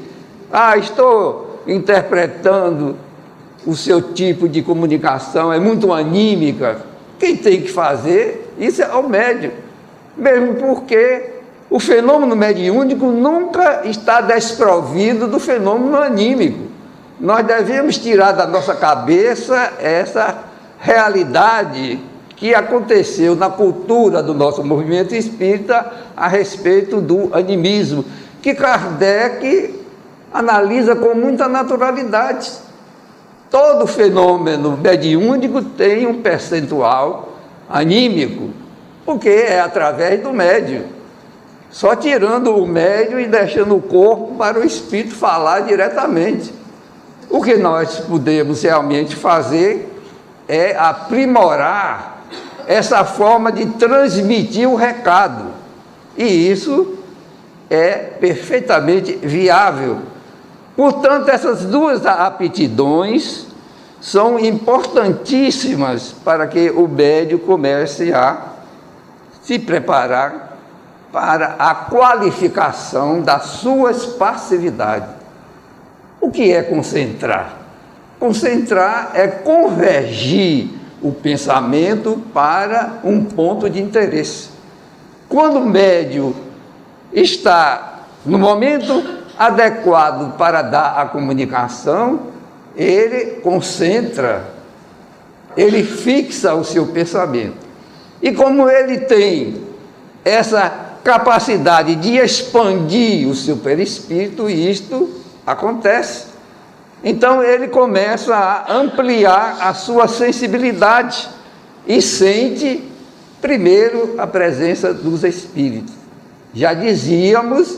estou interpretando o seu tipo de comunicação, é muito anímica. Quem tem que fazer isso é o médium, mesmo porque o fenômeno mediúnico nunca está desprovido do fenômeno anímico. Nós devemos tirar da nossa cabeça essa realidade que aconteceu na cultura do nosso movimento espírita a respeito do animismo, que Kardec analisa com muita naturalidade. Todo fenômeno mediúnico tem um percentual anímico, porque é através do médium, só tirando o médium e deixando o corpo para o espírito falar diretamente. O que nós podemos realmente fazer é aprimorar essa forma de transmitir o recado, e isso é perfeitamente viável. Portanto, essas duas aptidões são importantíssimas para que o médium comece a se preparar para a qualificação das suas passividades. O que é concentrar? Concentrar é convergir o pensamento para um ponto de interesse. Quando o médium está no momento adequado para dar a comunicação, ele concentra, ele fixa o seu pensamento. E como ele tem essa capacidade de expandir o seu perispírito, isto acontece. Então ele começa a ampliar a sua sensibilidade e sente primeiro a presença dos espíritos. Já dizíamos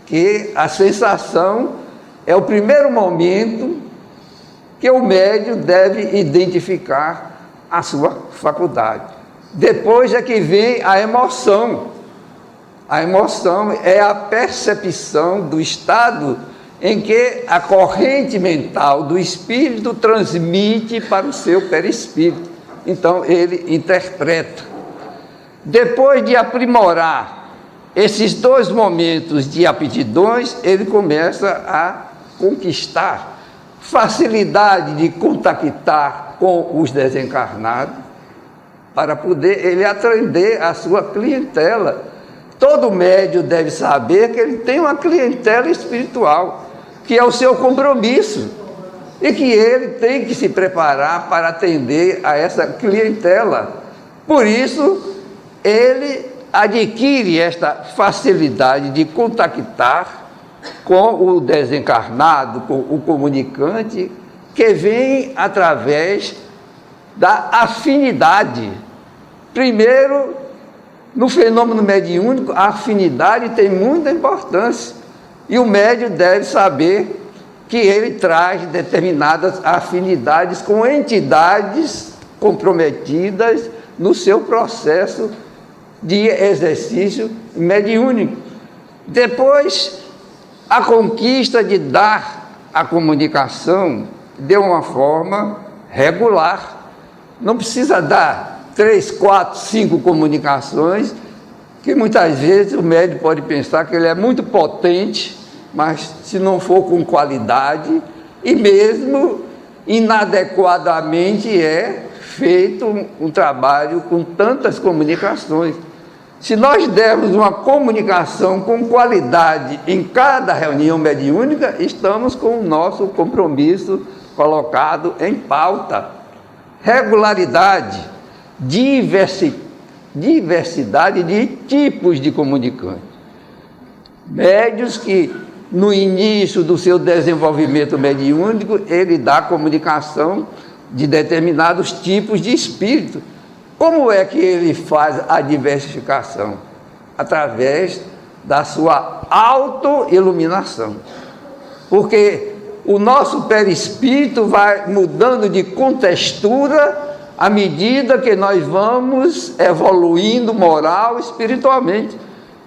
que a sensação é o primeiro momento que o médium deve identificar a sua faculdade. Depois é que vem a emoção. A emoção é a percepção do estado em que a corrente mental do espírito transmite para o seu perispírito. Então ele interpreta. Depois de aprimorar esses dois momentos de aptidões, ele começa a conquistar facilidade de contactar com os desencarnados, para poder ele atender a sua clientela. Todo médium deve saber que ele tem uma clientela espiritual, que é o seu compromisso, e que ele tem que se preparar para atender a essa clientela. Por isso, ele adquire esta facilidade de contactar com o desencarnado, com o comunicante, que vem através da afinidade. Primeiro, no fenômeno mediúnico, a afinidade tem muita importância, e o médium deve saber que ele traz determinadas afinidades com entidades comprometidas no seu processo de exercício mediúnico. Depois, a conquista de dar a comunicação de uma forma regular. Não precisa dar 3, 4, 5 comunicações, que muitas vezes o médium pode pensar que ele é muito potente, mas se não for com qualidade, e mesmo inadequadamente é feito um trabalho com tantas comunicações. Se nós dermos uma comunicação com qualidade em cada reunião mediúnica, estamos com o nosso compromisso colocado em pauta. Regularidade, diversidade de tipos de comunicantes. Médiuns que, no início do seu desenvolvimento mediúnico, ele dá comunicação de determinados tipos de espírito. Como é que ele faz a diversificação? Através da sua autoiluminação. Porque o nosso perispírito vai mudando de contextura à medida que nós vamos evoluindo moral e espiritualmente.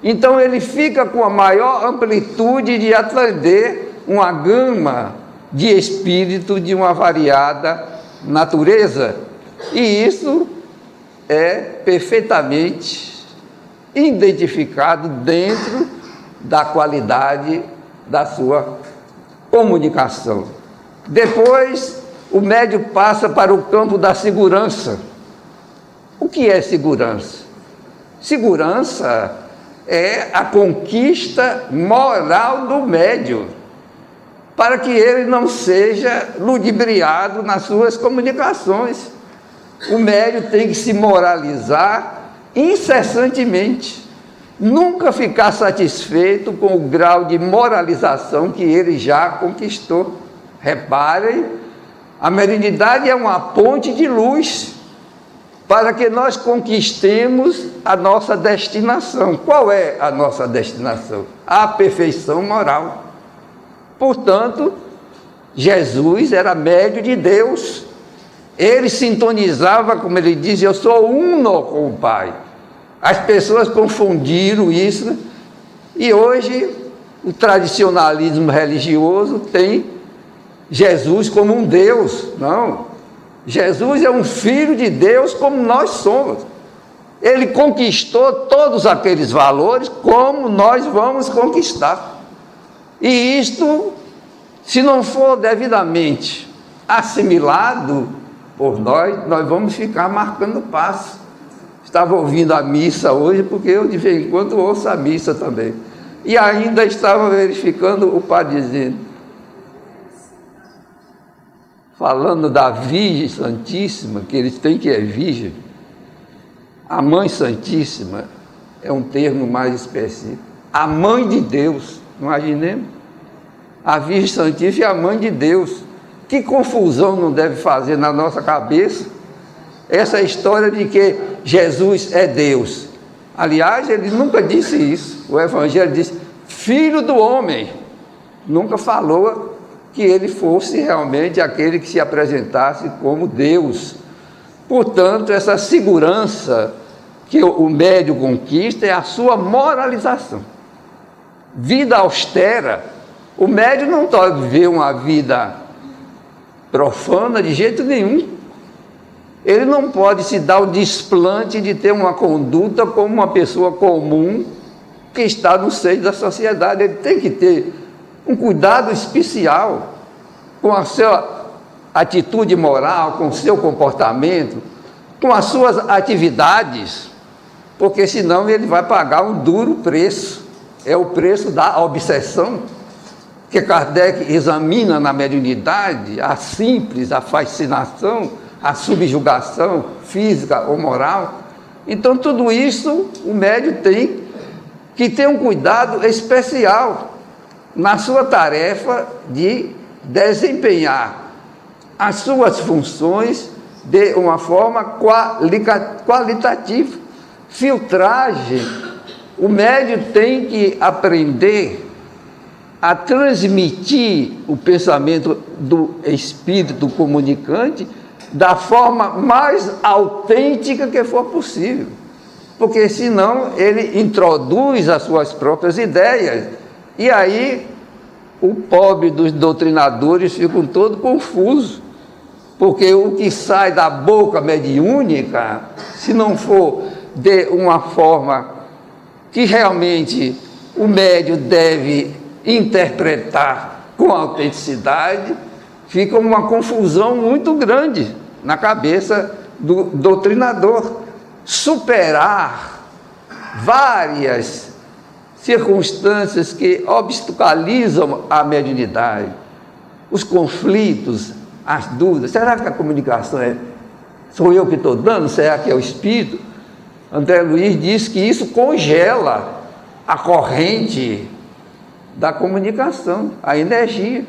Então ele fica com a maior amplitude de atender uma gama de espírito de uma variada natureza. E isso é perfeitamente identificado dentro da qualidade da sua comunicação. Depois, o médium passa para o campo da segurança. O que é segurança? Segurança é a conquista moral do médium, para que ele não seja ludibriado nas suas comunicações. o médium tem que se moralizar incessantemente, nunca ficar satisfeito com o grau de moralização que ele já conquistou. Reparem, a mediunidade é uma ponte de luz para que nós conquistemos a nossa destinação. Qual é a nossa destinação? A perfeição moral. Portanto, Jesus era médium de Deus. Ele sintonizava, como ele diz, eu sou uno com o Pai. As pessoas confundiram isso, e hoje o tradicionalismo religioso tem Jesus como um Deus. Não, Jesus é um filho de Deus como nós somos. Ele conquistou todos aqueles valores como nós vamos conquistar. E isto, se não for devidamente assimilado por nós, nós vamos ficar marcando passo. Estava ouvindo a missa hoje, porque eu de vez em quando ouço a missa também. E ainda estava verificando o padre dizendo, falando da Virgem Santíssima, que eles têm que é virgem. A Mãe Santíssima é um termo mais específico. A Mãe de Deus, imaginemos. A Virgem Santíssima é a Mãe de Deus. Que confusão não deve fazer na nossa cabeça essa história de que Jesus é Deus. Aliás, ele nunca disse isso. O Evangelho diz, Filho do homem. Nunca falou que ele fosse realmente aquele que se apresentasse como Deus. Portanto, essa segurança que o médium conquista é a sua moralização. Vida austera. O médium não pode viver uma vida profana de jeito nenhum. Ele não pode se dar o desplante de ter uma conduta como uma pessoa comum que está no seio da sociedade. Ele tem que ter um cuidado especial com a sua atitude moral, com o seu comportamento, com as suas atividades, porque senão ele vai pagar um duro preço. É o preço da obsessão, que Kardec examina na mediunidade, a simples, a fascinação, a subjugação física ou moral. Então, tudo isso o médium tem que ter um cuidado especial na sua tarefa de desempenhar as suas funções de uma forma qualitativa. Filtragem. O médium tem que aprender a transmitir o pensamento do espírito comunicante da forma mais autêntica que for possível, porque senão ele introduz as suas próprias ideias, e aí o pobre dos doutrinadores ficam todos confusos, porque o que sai da boca mediúnica, se não for de uma forma que realmente o médium deve interpretar com autenticidade, fica uma confusão muito grande na cabeça do doutrinador. Superar várias circunstâncias que obstaculizam a mediunidade, os conflitos, as dúvidas. Será que a comunicação sou eu que estou dando? Será que é o espírito? André Luiz diz que isso congela a corrente da comunicação, a energia.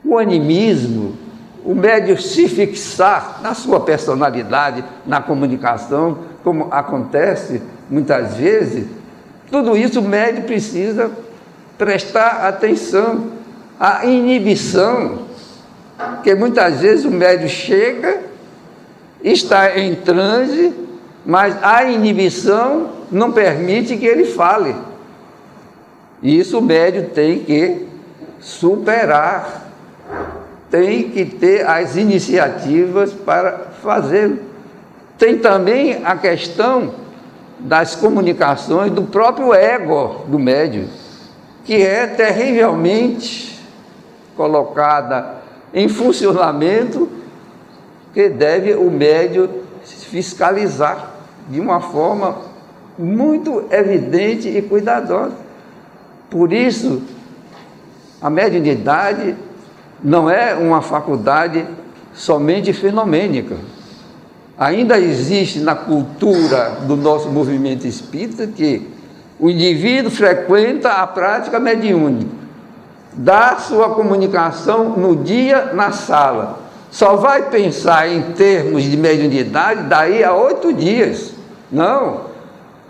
O animismo, o médium se fixar na sua personalidade, na comunicação, como acontece muitas vezes, tudo isso o médium precisa prestar atenção. A inibição, porque muitas vezes o médium chega, está em transe, mas a inibição não permite que ele fale. Isso o médium tem que superar, tem que ter as iniciativas para fazê-lo. Tem também a questão das comunicações do próprio ego do médium, que é terrivelmente colocada em funcionamento, que deve o médium fiscalizar de uma forma muito evidente e cuidadosa. Por isso, a mediunidade não é uma faculdade somente fenomênica. Ainda existe na cultura do nosso movimento espírita que o indivíduo frequenta a prática mediúnica, dá sua comunicação no dia na sala, só vai pensar em termos de mediunidade daí a 8 dias. Não,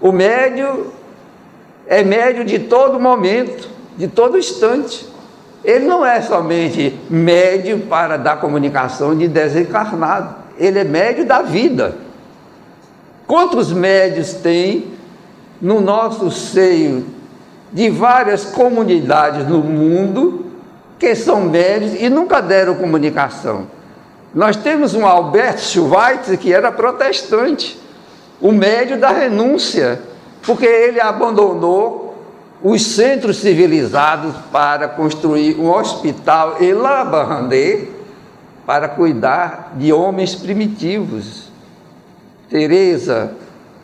o médium é médium de todo momento, de todo instante. Ele não é somente médium para dar comunicação de desencarnado, ele é médium da vida. Quantos médios tem no nosso seio de várias comunidades no mundo que são médios e nunca deram comunicação? Nós temos um Albert Schweitzer que era protestante, o médium da renúncia, porque ele abandonou os centros civilizados para construir um hospital em La Barrandé para cuidar de homens primitivos. Teresa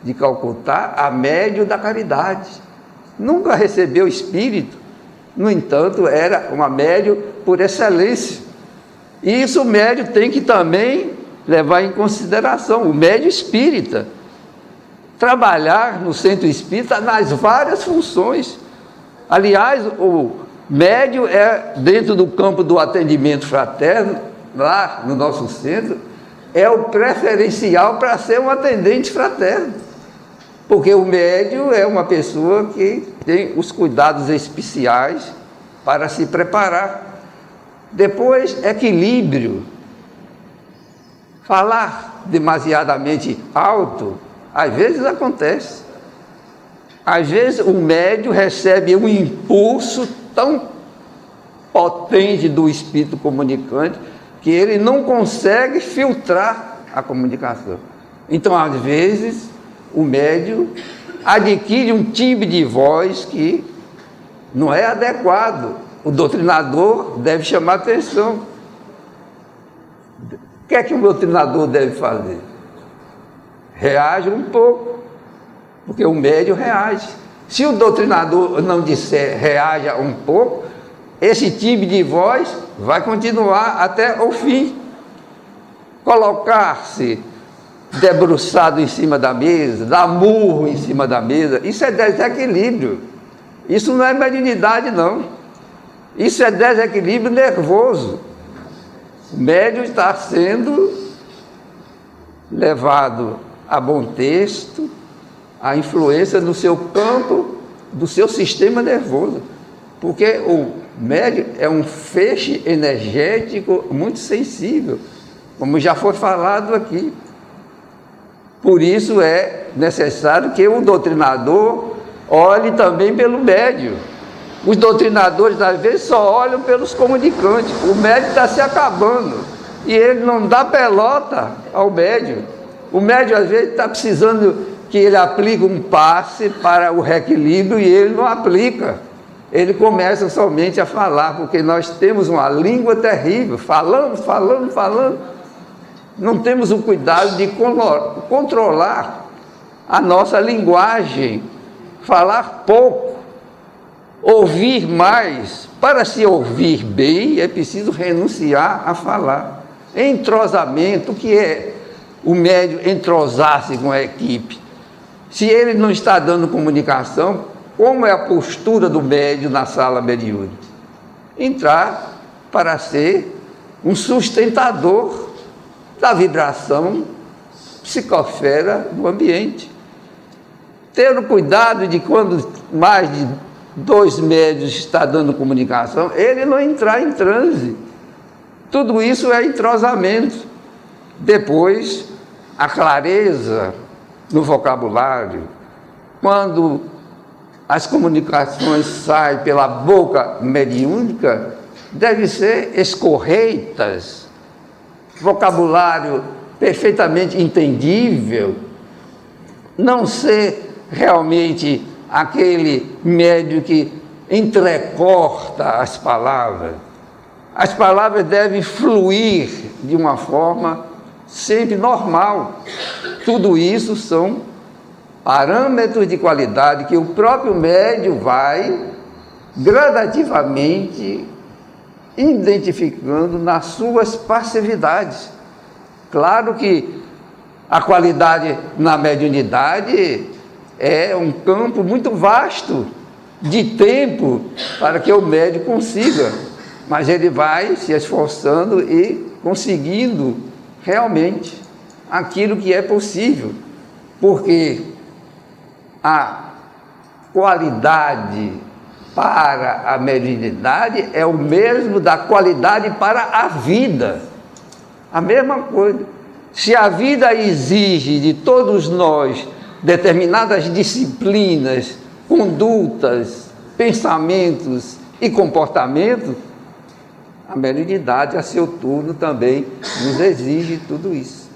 de Calcutá, a médium da caridade, nunca recebeu espírito, no entanto era uma médium por excelência. E isso o médium tem que também levar em consideração, o médium espírita, trabalhar no centro espírita nas várias funções. Aliás, o médium é, dentro do campo do atendimento fraterno, lá no nosso centro, é o preferencial para ser um atendente fraterno, porque o médium é uma pessoa que tem os cuidados especiais para se preparar. Depois, equilíbrio. Falar demasiadamente alto, às vezes acontece. Às vezes o médium recebe um impulso tão potente do espírito comunicante que ele não consegue filtrar a comunicação. Então, às vezes, o médium adquire um timbre de voz que não é adequado. O doutrinador deve chamar atenção. O que é que o doutrinador deve fazer? Reage um pouco, porque o médium reage. Se o doutrinador não disser reaja um pouco, esse timbre de voz vai continuar até o fim. Colocar-se debruçado em cima da mesa, dar murro em cima da mesa, isso é desequilíbrio. Isso não é mediunidade, não. Isso é desequilíbrio nervoso. O médium está sendo levado a bom texto, a influência do seu campo, do seu sistema nervoso. Porque o médium é um feixe energético muito sensível, como já foi falado aqui. Por isso é necessário que o doutrinador olhe também pelo médium. Os doutrinadores, às vezes, só olham pelos comunicantes. O médium está se acabando e ele não dá pelota ao médium. O médium, às vezes, está precisando que ele aplique um passe para o reequilíbrio e ele não aplica. Ele começa somente a falar, porque nós temos uma língua terrível, falamos. Não temos o cuidado de controlar a nossa linguagem, falar pouco, ouvir mais. Para se ouvir bem, é preciso renunciar a falar. Entrosamento, o que é o médium entrosar-se com a equipe? Se ele não está dando comunicação, como é a postura do médium na sala mediúnica? Entrar para ser um sustentador da vibração psicosfera do ambiente. Ter o cuidado de quando mais de 2 médios está dando comunicação, ele não entrar em transe. Tudo isso é entrosamento. Depois, a clareza no vocabulário. Quando as comunicações saem pela boca mediúnica, devem ser escorreitas, vocabulário perfeitamente entendível, não ser realmente aquele médium que entrecorta as palavras. As palavras devem fluir de uma forma sempre normal. Tudo isso são parâmetros de qualidade que o próprio médium vai gradativamente identificando nas suas passividades. Claro que A qualidade na mediunidade é um campo muito vasto de tempo para que o médium consiga, mas ele vai se esforçando e conseguindo realmente aquilo que é possível, porque a qualidade para a mediunidade é o mesmo da qualidade para a vida, a mesma coisa. Se a vida exige de todos nós determinadas disciplinas, condutas, pensamentos e comportamentos, a mediunidade, a seu turno, também nos exige tudo isso.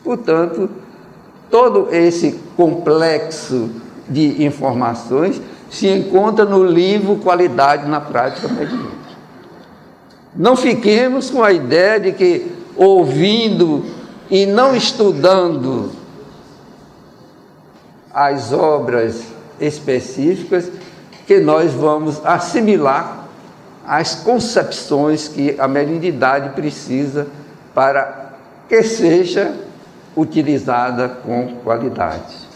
Portanto, todo esse complexo de informações se encontra no livro Qualidade na Prática Mediúnica. Não fiquemos com a ideia de que, ouvindo e não estudando as obras específicas, que nós vamos assimilar as concepções que a mediunidade precisa para que seja utilizada com qualidade.